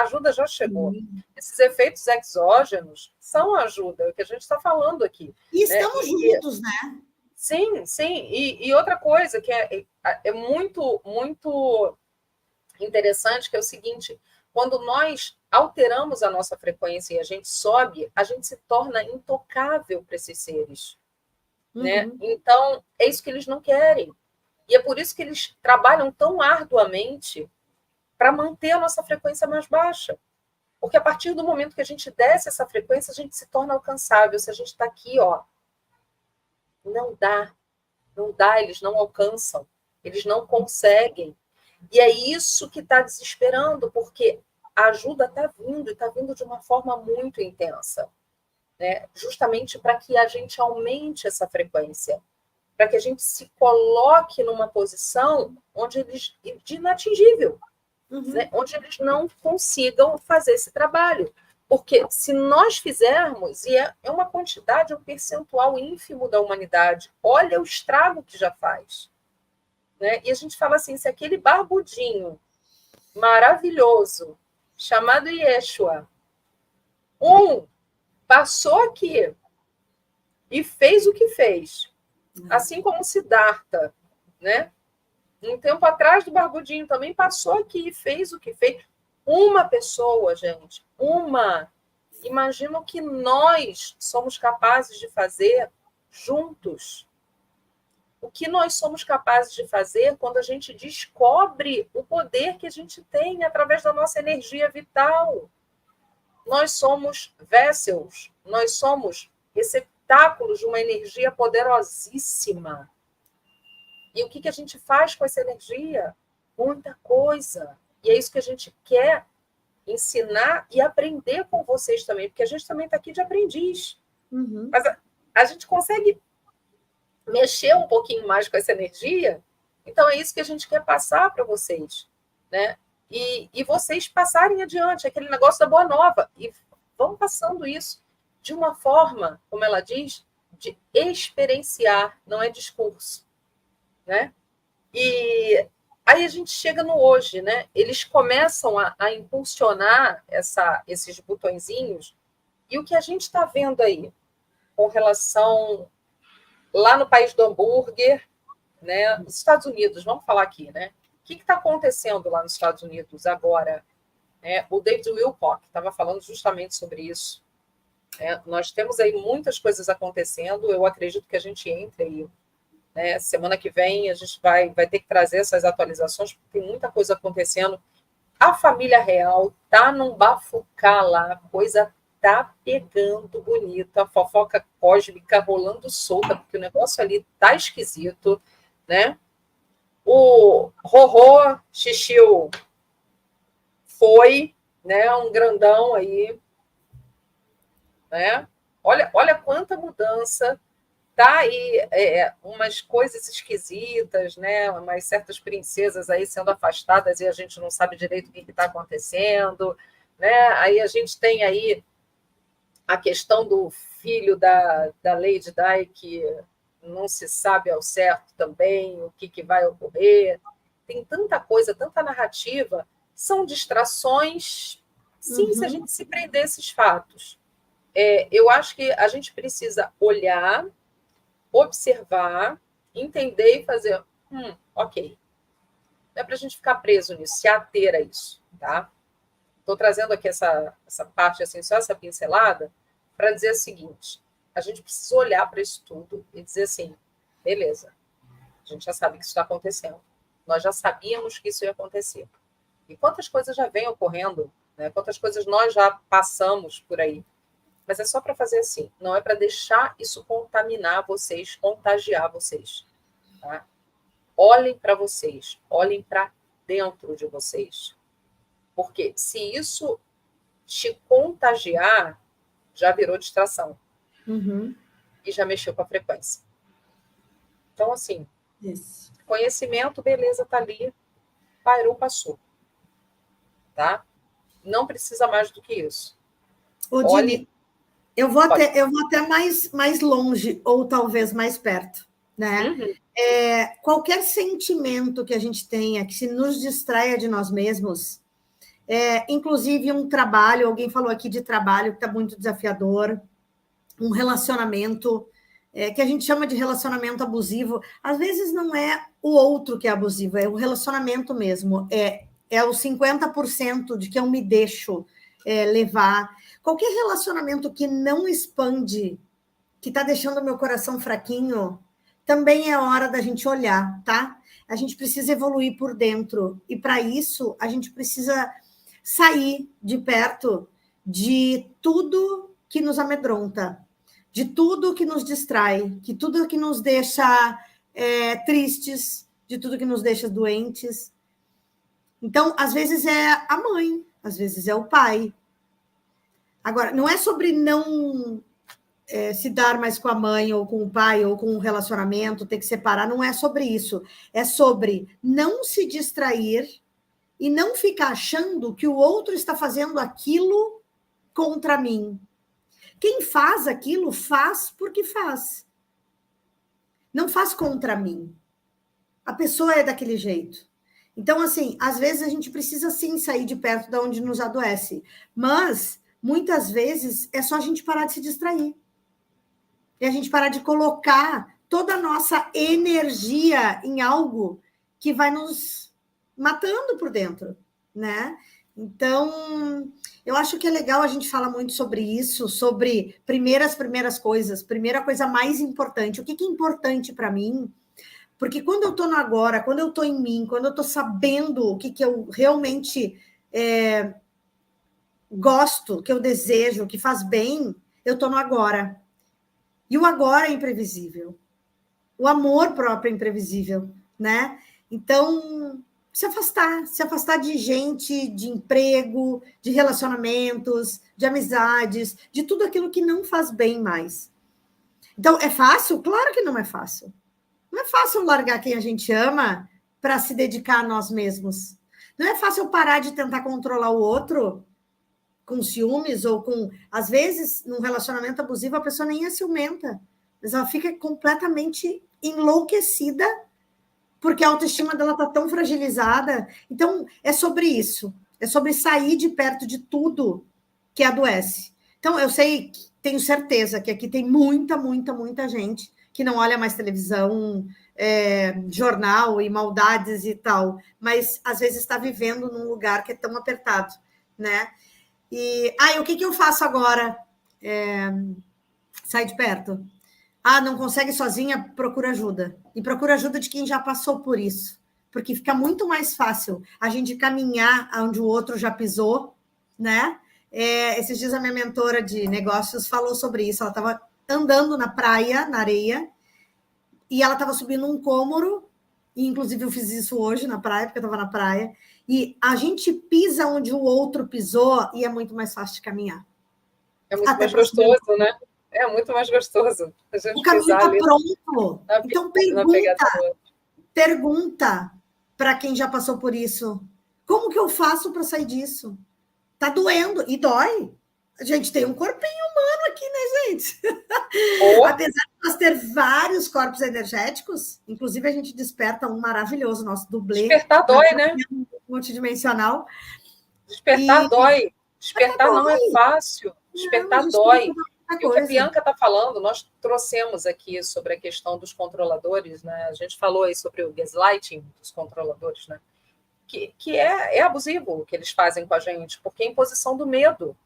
ajuda já chegou. Esses efeitos exógenos são ajuda, é o que a gente está falando aqui. E estamos juntos, né? Sim, sim. E outra coisa que é muito, muito interessante, que é o seguinte, quando nós alteramos a nossa frequência e a gente sobe, a gente se torna intocável para esses seres. Né? Então, é isso que eles não querem. E é por isso que eles trabalham tão arduamente para manter a nossa frequência mais baixa. Porque a partir do momento que a gente desce essa frequência, a gente se torna alcançável. Se a gente está aqui, ó, não dá, eles não alcançam, eles não conseguem. E é isso que está desesperando, porque a ajuda está vindo, e está vindo de uma forma muito intensa, né? Justamente para que a gente aumente essa frequência, para que a gente se coloque numa posição onde eles, de inatingível, né? Onde eles não consigam fazer esse trabalho. Porque se nós fizermos, e é uma quantidade, um percentual ínfimo da humanidade, olha o estrago que já faz. Né? E a gente fala assim, se aquele barbudinho maravilhoso, chamado Yeshua, passou aqui e fez o que fez, assim como Siddhartha, né? Um tempo atrás do barbudinho também passou aqui e fez o que fez. Uma pessoa, gente, uma. Imagina o que nós somos capazes de fazer juntos. O que nós somos capazes de fazer quando a gente descobre o poder que a gente tem através da nossa energia vital. Nós somos vessels, nós somos receptáculos de uma energia poderosíssima. E o que a gente faz com essa energia? Muita coisa. E é isso que a gente quer ensinar e aprender com vocês também, porque a gente também está aqui de aprendiz. Mas a gente consegue mexer um pouquinho mais com essa energia, então é isso que a gente quer passar para vocês, né? E vocês passarem adiante, aquele negócio da boa nova, e vão passando isso de uma forma, como ela diz, de experienciar, não é discurso, né? E aí a gente chega no hoje, né? Eles começam a impulsionar esses botõezinhos, e o que a gente está vendo aí com relação lá no país do hambúrguer, né? Os Estados Unidos, vamos falar aqui, né? O que está acontecendo lá nos Estados Unidos agora? O David Wilcock estava falando justamente sobre isso. Nós temos aí muitas coisas acontecendo, eu acredito que a gente entre aí. Né? Semana que vem a gente vai ter que trazer essas atualizações, porque tem muita coisa acontecendo. A família real está num bafufá lá, coisa tá pegando bonito, a fofoca cósmica rolando solta, porque o negócio ali tá esquisito, né? O Rorô Xixiu foi, né? Um grandão aí, né? Olha quanta mudança. Tá aí umas coisas esquisitas, né? Umas certas princesas aí sendo afastadas e a gente não sabe direito o que está acontecendo, né? Aí a gente tem aí a questão do filho da Lady Di, que não se sabe ao certo também o que vai ocorrer. Tem tanta coisa, tanta narrativa. São distrações, sim, se a gente se prender a esses fatos. Eu acho que a gente precisa olhar, observar, entender e fazer, ok. Não é para a gente ficar preso nisso, se ater a isso, tá? Estou trazendo aqui essa parte, assim, só essa pincelada, para dizer o seguinte, a gente precisa olhar para isso tudo e dizer assim, beleza, a gente já sabe que isso está acontecendo, nós já sabíamos que isso ia acontecer. E quantas coisas já vêm ocorrendo, né? Quantas coisas nós já passamos por aí. Mas é só para fazer assim, não é para deixar isso contaminar vocês, contagiar vocês. Tá? Olhem para vocês, olhem para dentro de vocês. Porque se isso te contagiar, já virou distração. E já mexeu com a frequência. Então, assim, conhecimento, beleza, tá ali, parou, passou. Tá? Não precisa mais do que isso. Dini, eu vou até mais longe, ou talvez mais perto, né? Qualquer sentimento que a gente tenha que se nos distraia de nós mesmos, Inclusive um trabalho, alguém falou aqui de trabalho que está muito desafiador, um relacionamento que a gente chama de relacionamento abusivo. Às vezes não é o outro que é abusivo, é o relacionamento mesmo, é os 50% de que eu me deixo levar. Qualquer relacionamento que não expande, que está deixando o meu coração fraquinho, também é hora da gente olhar, tá? A gente precisa evoluir por dentro. E, para isso, a gente precisa sair de perto de tudo que nos amedronta, de tudo que nos distrai, de tudo que nos deixa tristes, de tudo que nos deixa doentes. Então, às vezes é a mãe, às vezes é o pai. Agora, não é sobre não se dar mais com a mãe, ou com o pai, ou com um relacionamento, ter que separar, não é sobre isso. É sobre não se distrair e não ficar achando que o outro está fazendo aquilo contra mim. Quem faz aquilo, faz porque faz. Não faz contra mim. A pessoa é daquele jeito. Então, assim, às vezes a gente precisa, sim, sair de perto de onde nos adoece. Mas, muitas vezes, é só a gente parar de se distrair. E a gente parar de colocar toda a nossa energia em algo que vai nos matando por dentro, né? Então, eu acho que é legal a gente falar muito sobre isso, sobre primeiras coisas, primeira coisa mais importante. O que é importante para mim? Porque quando eu estou no agora, quando eu estou em mim, quando eu estou sabendo o que eu realmente gosto, que eu desejo, que faz bem, eu estou no agora. E o agora é imprevisível. O amor próprio é imprevisível, né? Então, se afastar de gente, de emprego, de relacionamentos, de amizades, de tudo aquilo que não faz bem mais. Então, é fácil? Claro que não é fácil. Não é fácil largar quem a gente ama para se dedicar a nós mesmos. Não é fácil parar de tentar controlar o outro com ciúmes ou com... Às vezes, num relacionamento abusivo, a pessoa nem é ciumenta, mas ela fica completamente enlouquecida porque a autoestima dela está tão fragilizada. Então, é sobre isso. É sobre sair de perto de tudo que adoece. Então, eu sei, tenho certeza que aqui tem muita gente que não olha mais televisão, jornal e maldades e tal, mas às vezes está vivendo num lugar que é tão apertado, né? E o que eu faço agora? Sai de perto. Não consegue sozinha, procura ajuda. E procura ajuda de quem já passou por isso. Porque fica muito mais fácil a gente caminhar onde o outro já pisou, né? Esses dias a minha mentora de negócios falou sobre isso. Ela estava andando na praia, na areia, e ela estava subindo um cômoro, e inclusive eu fiz isso hoje na praia, porque eu estava na praia, e a gente pisa onde o outro pisou e é muito mais fácil de caminhar. É muito mais gostoso, né? É muito mais gostoso. O caminho está pronto. Então, pergunta para quem já passou por isso. Como que eu faço para sair disso? Tá doendo e dói. A gente tem um corpinho humano aqui, né, gente? Apesar de nós ter vários corpos energéticos, inclusive a gente desperta um maravilhoso, nosso dublê. Despertar dói, né? Multidimensional. Despertar dói. Despertar não é fácil. Despertar dói. E o que a Bianca está falando, nós trouxemos aqui sobre a questão dos controladores, né? A gente falou aí sobre o gaslighting dos controladores, né? Que é abusivo o que eles fazem com a gente, porque é a imposição do medo.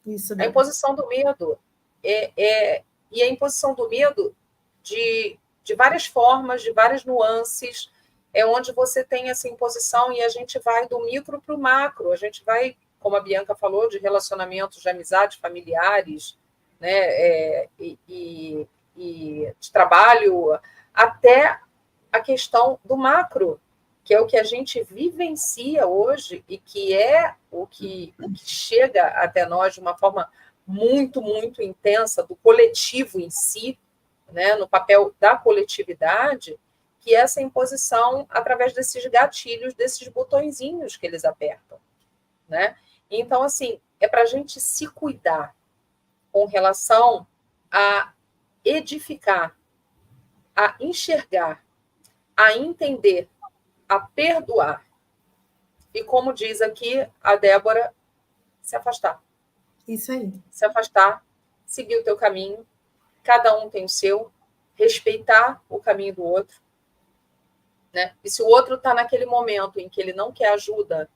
Isso, né? A imposição do medo. E a imposição do medo de várias formas, de várias nuances, é onde você tem essa imposição e a gente vai do micro para o macro. A gente vai, como a Bianca falou, de relacionamentos, de amizades familiares, né, e de trabalho, até a questão do macro, que é o que a gente vivencia hoje e que é o que chega até nós de uma forma muito intensa, do coletivo em si, né, no papel da coletividade, que é essa imposição através desses gatilhos, desses botõezinhos que eles apertam. Né? Então, assim, é para a gente se cuidar com relação a edificar, a enxergar, a entender, a perdoar, E como diz aqui a Débora, se afastar. Isso aí. Se afastar, seguir o teu caminho, cada um tem o seu, respeitar o caminho do outro, né? E se o outro está naquele momento em que ele não quer ajuda,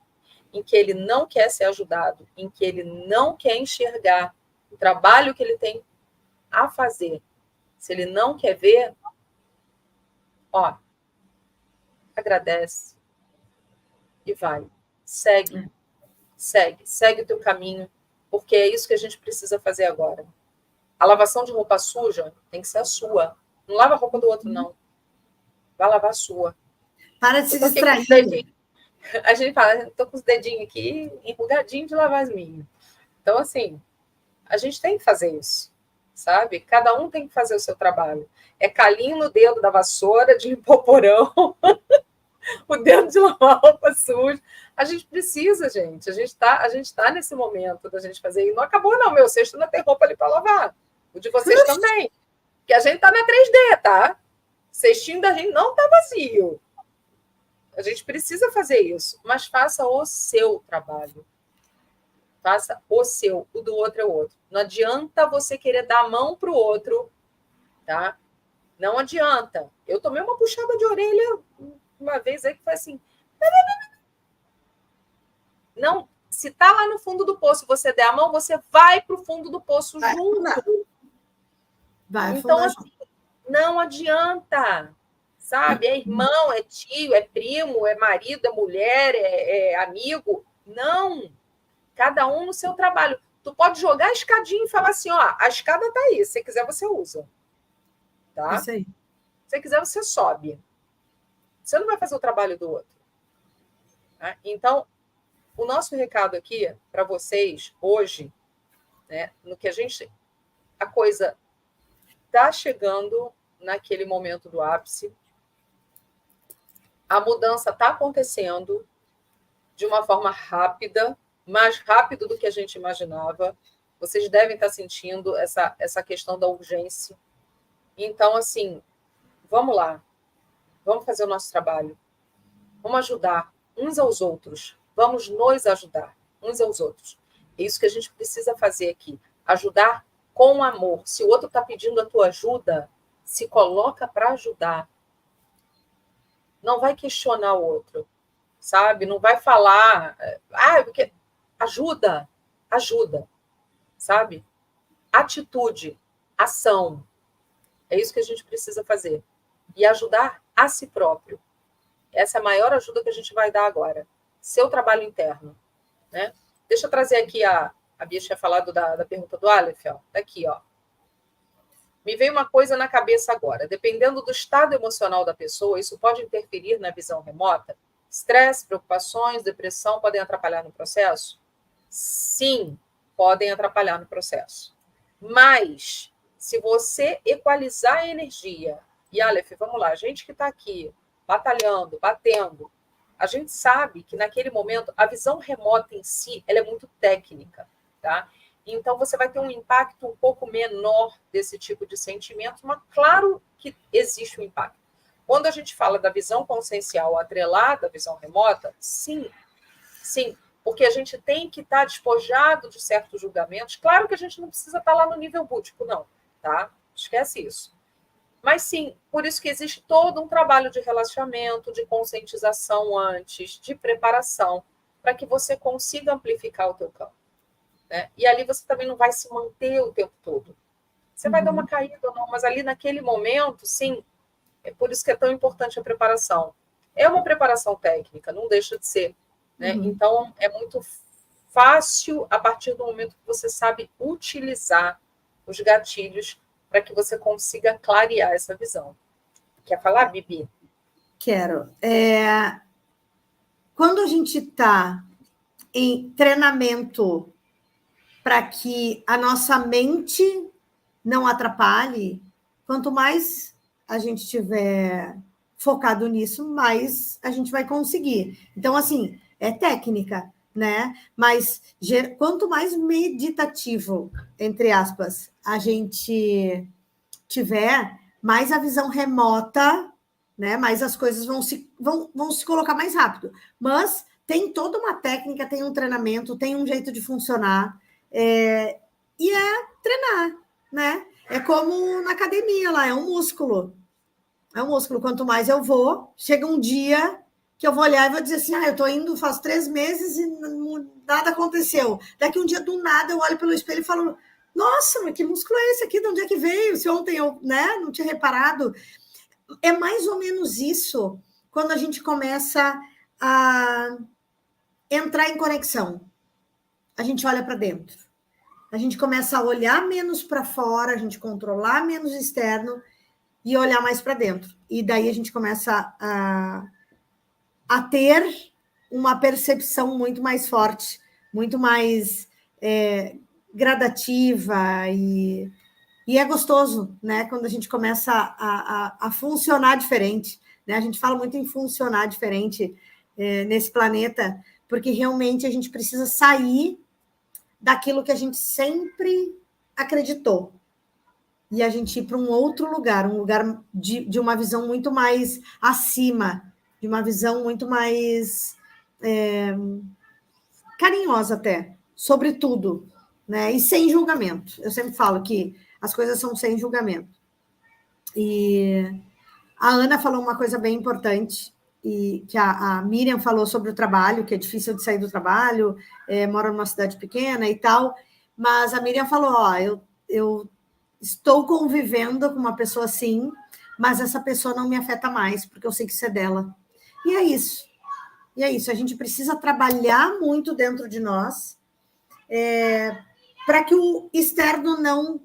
em que ele não quer ser ajudado, em que ele não quer enxergar o trabalho que ele tem a fazer, se ele não quer ver, ó, agradece e vai. Segue o teu caminho, porque é isso que a gente precisa fazer agora. A lavação de roupa suja tem que ser a sua. Não lava a roupa do outro, não. Vai lavar a sua. Para de se distrair. A gente fala, estou com os dedinhos aqui enrugadinhos de lavar as minhas. Então, assim, a gente tem que fazer isso, sabe? Cada um tem que fazer o seu trabalho. É calinho no dedo da vassoura, de limpar o porão, o dedo de lavar roupa suja. A gente precisa, gente. A gente tá nesse momento da gente fazer. E não acabou, não. Meu cesto ainda tem roupa ali para lavar. O de vocês também. Porque a gente tá na 3D, tá? O cestinho da gente não tá vazio. A gente precisa fazer isso. Mas faça o seu trabalho. Faça o seu. O do outro é o outro. Não adianta você querer dar a mão para o outro, tá? Não adianta. Eu tomei uma puxada de orelha uma vez aí que foi assim. Não, se tá lá no fundo do poço, você der a mão, você vai para o fundo do poço junto. Então, assim, não adianta, sabe? É irmão, é tio, é primo, é marido, é mulher, é amigo. Não. Cada um no seu trabalho. Tu pode jogar a escadinha e falar assim, ó, a escada tá aí. Se você quiser, você usa. Tá? Isso aí. Se você quiser, você sobe. Você não vai fazer o trabalho do outro. Tá? Então, o nosso recado aqui para vocês hoje, né, no que a coisa está chegando naquele momento do ápice, a mudança está acontecendo de uma forma rápida, mais rápido do que a gente imaginava. Vocês devem estar sentindo essa questão da urgência. Então, assim, vamos lá. Vamos fazer o nosso trabalho. Vamos ajudar uns aos outros. Vamos nos ajudar uns aos outros. É isso que a gente precisa fazer aqui. Ajudar com amor. Se o outro está pedindo a tua ajuda, se coloca para ajudar. Não vai questionar o outro, sabe? Não vai falar... porque... Ajuda, sabe? Atitude, ação. É isso que a gente precisa fazer. E ajudar a si próprio. Essa é a maior ajuda que a gente vai dar agora. Seu trabalho interno. Né? Deixa eu trazer aqui a Bia tinha falado da pergunta do Aleph. Ó. Tá aqui, ó. Me veio uma coisa na cabeça agora. Dependendo do estado emocional da pessoa, isso pode interferir na visão remota? Estresse, preocupações, depressão podem atrapalhar no processo? Sim, podem atrapalhar no processo. Mas, se você equalizar a energia, e Aleph, vamos lá, a gente que está aqui batalhando, batendo, a gente sabe que naquele momento a visão remota em si ela é muito técnica, tá? Então você vai ter um impacto um pouco menor desse tipo de sentimento, mas claro que existe um impacto. Quando a gente fala da visão consciencial atrelada à visão remota, sim, porque a gente tem que estar despojado de certos julgamentos. Claro que a gente não precisa estar lá no nível búdico, não, tá? Esquece isso. Mas sim, por isso que existe todo um trabalho de relaxamento, de conscientização antes, de preparação, para que você consiga amplificar o teu campo. Né? E ali você também não vai se manter o tempo todo. Você vai dar uma caída ou não, mas ali naquele momento, sim, é por isso que é tão importante a preparação. É uma preparação técnica, não deixa de ser. Né? Então, é muito fácil a partir do momento que você sabe utilizar os gatilhos para que você consiga clarear essa visão. Quer falar, Bibi? Quero. Quando a gente está em treinamento para que a nossa mente não atrapalhe, quanto mais a gente tiver focado nisso, mais a gente vai conseguir. Então, assim, é técnica, né? Mas quanto mais meditativo, entre aspas, a gente tiver, mais a visão remota, né? Mais as coisas vão se colocar mais rápido. Mas tem toda uma técnica, tem um treinamento, tem um jeito de funcionar, e é treinar, né? É como na academia lá, é um músculo. É um músculo. Quanto mais eu vou, chega um dia que eu vou olhar e vou dizer assim, eu estou indo faz 3 meses e nada aconteceu. Daqui um dia, do nada, eu olho pelo espelho e falo, nossa, mas que músculo é esse aqui? De onde é que veio? Se ontem eu, né, não tinha reparado. É mais ou menos isso quando a gente começa a entrar em conexão. A gente olha para dentro. A gente começa a olhar menos para fora, a gente controlar menos o externo e olhar mais para dentro. E daí a gente começa a ter uma percepção muito mais forte, muito mais gradativa e é gostoso, né? Quando a gente começa a funcionar diferente, né? A gente fala muito em funcionar diferente nesse planeta, porque realmente a gente precisa sair daquilo que a gente sempre acreditou e a gente ir para um outro lugar, um lugar de uma visão muito mais acima, de uma visão muito mais carinhosa até, sobre tudo, né? E sem julgamento. Eu sempre falo que as coisas são sem julgamento. E a Ana falou uma coisa bem importante, e que a Miriam falou sobre o trabalho, que é difícil de sair do trabalho, mora numa cidade pequena e tal, mas a Miriam falou, eu estou convivendo com uma pessoa assim, mas essa pessoa não me afeta mais, porque eu sei que isso é dela. E é isso. E é isso. A gente precisa trabalhar muito dentro de nós para que o externo não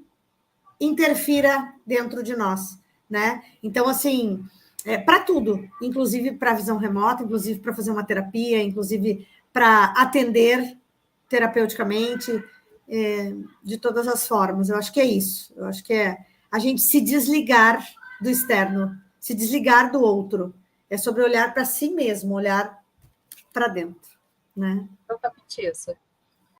interfira dentro de nós, né? Então, assim, para tudo, inclusive para a visão remota, inclusive para fazer uma terapia, inclusive para atender terapeuticamente, de todas as formas. Eu acho que é isso. Eu acho que é a gente se desligar do externo, se desligar do outro. É sobre olhar para si mesmo, olhar para dentro, né? Exatamente isso.